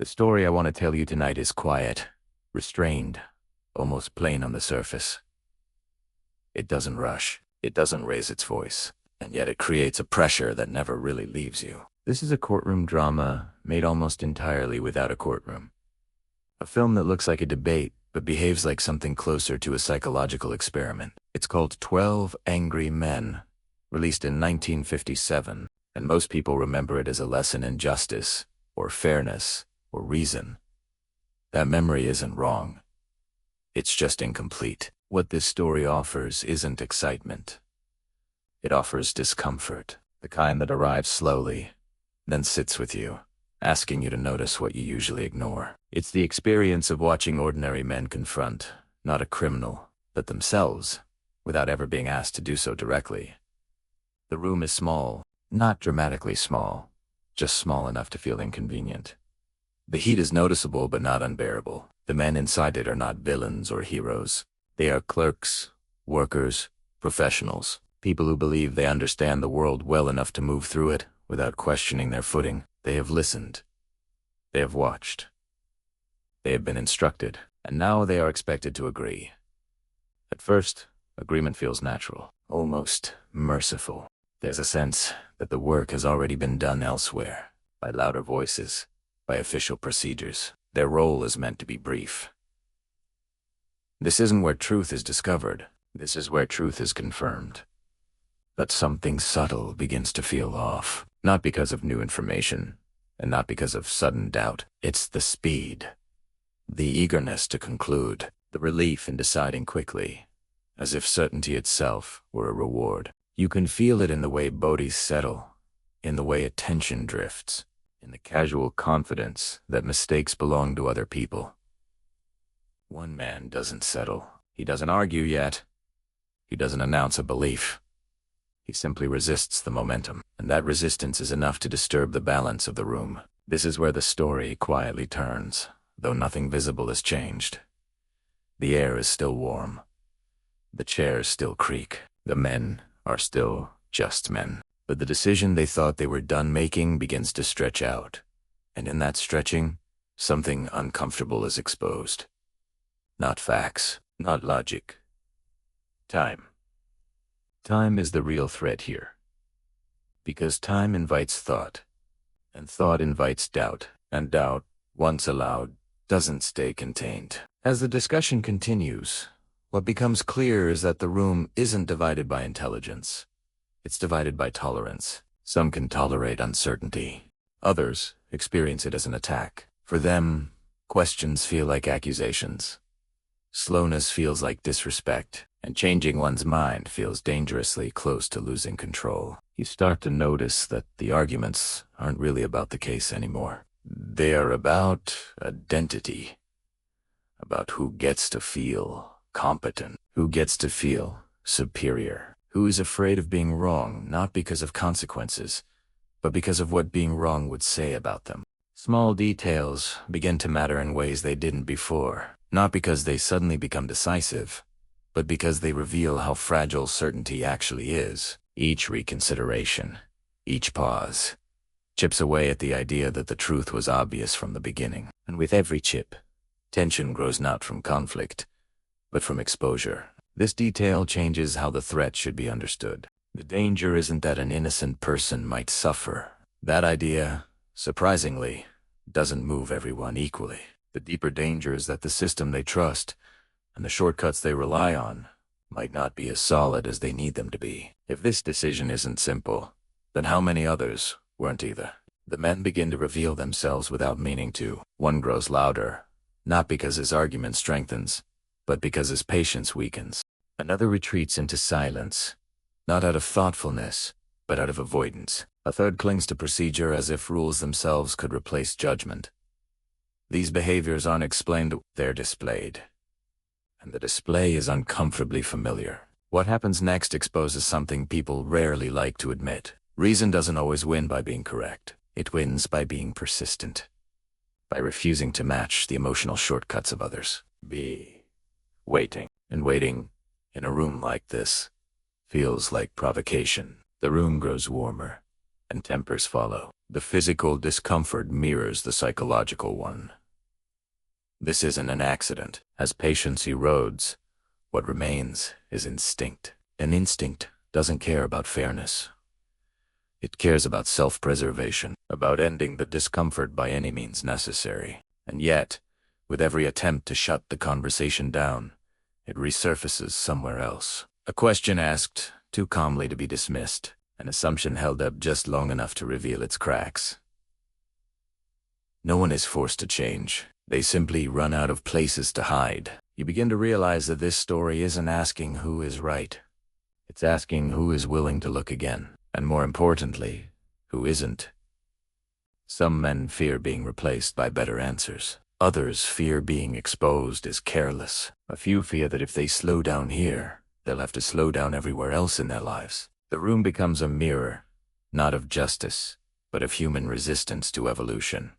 The story I want to tell you tonight is quiet, restrained, almost plain on the surface. It doesn't rush, it doesn't raise its voice, and yet it creates a pressure that never really leaves you. This is a courtroom drama made almost entirely without a courtroom. A film that looks like a debate, but behaves like something closer to a psychological experiment. It's called 12 Angry Men, released in 1957, and most people remember it as a lesson in justice, or fairness, or reason. That memory isn't wrong. It's just incomplete. What this story offers isn't excitement. It offers discomfort, the kind that arrives slowly, then sits with you, asking you to notice what you usually ignore. It's the experience of watching ordinary men confront, not a criminal, but themselves, without ever being asked to do so directly. The room is small, not dramatically small, just small enough to feel inconvenient. The heat is noticeable but not unbearable. The men inside it are not villains or heroes. They are clerks, workers, professionals, people who believe they understand the world well enough to move through it without questioning their footing. They have listened. They have watched. They have been instructed, and now they are expected to agree. At first, agreement feels natural, almost merciful. There's a sense that the work has already been done elsewhere, by louder voices, by official procedures. Their role is meant to be brief. This isn't where truth is discovered. This is where truth is confirmed. But something subtle begins to feel off, not because of new information, and not because of sudden doubt. It's the speed, the eagerness to conclude, the relief in deciding quickly, as if certainty itself were a reward. You can feel it in the way bodies settle, in the way attention drifts, in the casual confidence that mistakes belong to other people. One man doesn't settle. He doesn't argue yet. He doesn't announce a belief. He simply resists the momentum, and that resistance is enough to disturb the balance of the room. This is where the story quietly turns, though nothing visible has changed. The air is still warm. The chairs still creak. The men are still just men. But the decision they thought they were done making begins to stretch out, and in that stretching, something uncomfortable is exposed. Not facts, not logic. Time. Time is the real threat here. Because time invites thought, and thought invites doubt, and doubt, once allowed, doesn't stay contained. As the discussion continues, what becomes clear is that the room isn't divided by intelligence. It's divided by tolerance. Some can tolerate uncertainty. Others experience it as an attack. For them, questions feel like accusations. Slowness feels like disrespect, and changing one's mind feels dangerously close to losing control. You start to notice that the arguments aren't really about the case anymore. They are about identity, about who gets to feel competent, who gets to feel superior. Who is afraid of being wrong, not because of consequences, but because of what being wrong would say about them. Small details begin to matter in ways they didn't before, not because they suddenly become decisive, but because they reveal how fragile certainty actually is. Each reconsideration, each pause, chips away at the idea that the truth was obvious from the beginning. And with every chip, tension grows not from conflict, but from exposure. This detail changes how the threat should be understood. The danger isn't that an innocent person might suffer. That idea, surprisingly, doesn't move everyone equally. The deeper danger is that the system they trust, and the shortcuts they rely on, might not be as solid as they need them to be. If this decision isn't simple, then how many others weren't either? The men begin to reveal themselves without meaning to. One grows louder, not because his argument strengthens, but because his patience weakens. Another retreats into silence, not out of thoughtfulness, but out of avoidance. A third clings to procedure as if rules themselves could replace judgment. These behaviors aren't explained, they're displayed. And the display is uncomfortably familiar. What happens next exposes something people rarely like to admit. Reason doesn't always win by being correct. It wins by being persistent, by refusing to match the emotional shortcuts of others. Waiting. And waiting, in a room like this, feels like provocation. The room grows warmer, and tempers follow. The physical discomfort mirrors the psychological one. This isn't an accident. As patience erodes, what remains is instinct. An instinct doesn't care about fairness. It cares about self-preservation, about ending the discomfort by any means necessary. And yet, with every attempt to shut the conversation down, it resurfaces somewhere else. A question asked too calmly to be dismissed, an assumption held up just long enough to reveal its cracks. No one is forced to change. They simply run out of places to hide. You begin to realize that this story isn't asking who is right. It's asking who is willing to look again, and more importantly, who isn't. Some men fear being replaced by better answers. Others fear being exposed as careless. A few fear that if they slow down here, they'll have to slow down everywhere else in their lives. The room becomes a mirror, not of justice, but of human resistance to evolution.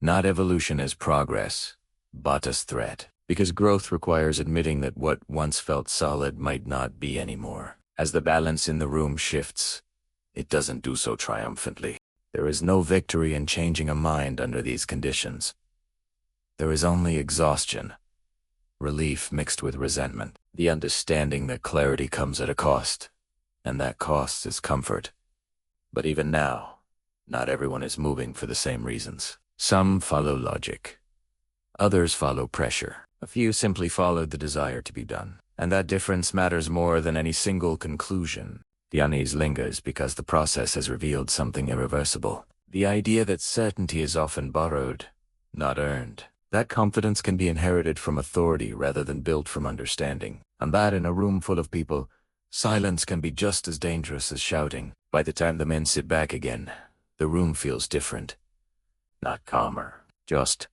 Not evolution as progress, but as threat. Because growth requires admitting that what once felt solid might not be anymore. As the balance in the room shifts, it doesn't do so triumphantly. There is no victory in changing a mind under these conditions. There is only exhaustion, relief mixed with resentment, the understanding that clarity comes at a cost, and that cost is comfort. But even now, not everyone is moving for the same reasons. Some follow logic. Others follow pressure. A few simply follow the desire to be done. And that difference matters more than any single conclusion. The unease lingers because the process has revealed something irreversible. The idea that certainty is often borrowed, not earned. That confidence can be inherited from authority rather than built from understanding. And that in a room full of people, silence can be just as dangerous as shouting. By the time the men sit back again, the room feels different. Not calmer, just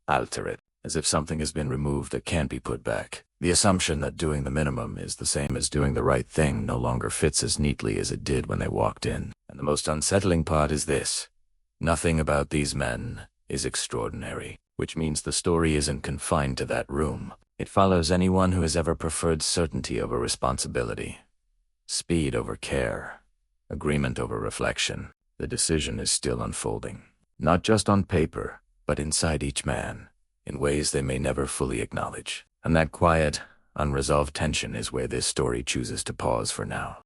altered, as if something has been removed that can't be put back. The assumption that doing the minimum is the same as doing the right thing no longer fits as neatly as it did when they walked in. And the most unsettling part is this: nothing about these men is extraordinary, which means the story isn't confined to that room. It follows anyone who has ever preferred certainty over responsibility, speed over care, agreement over reflection. The decision is still unfolding, not just on paper, but inside each man, in ways they may never fully acknowledge. And that quiet, unresolved tension is where this story chooses to pause for now.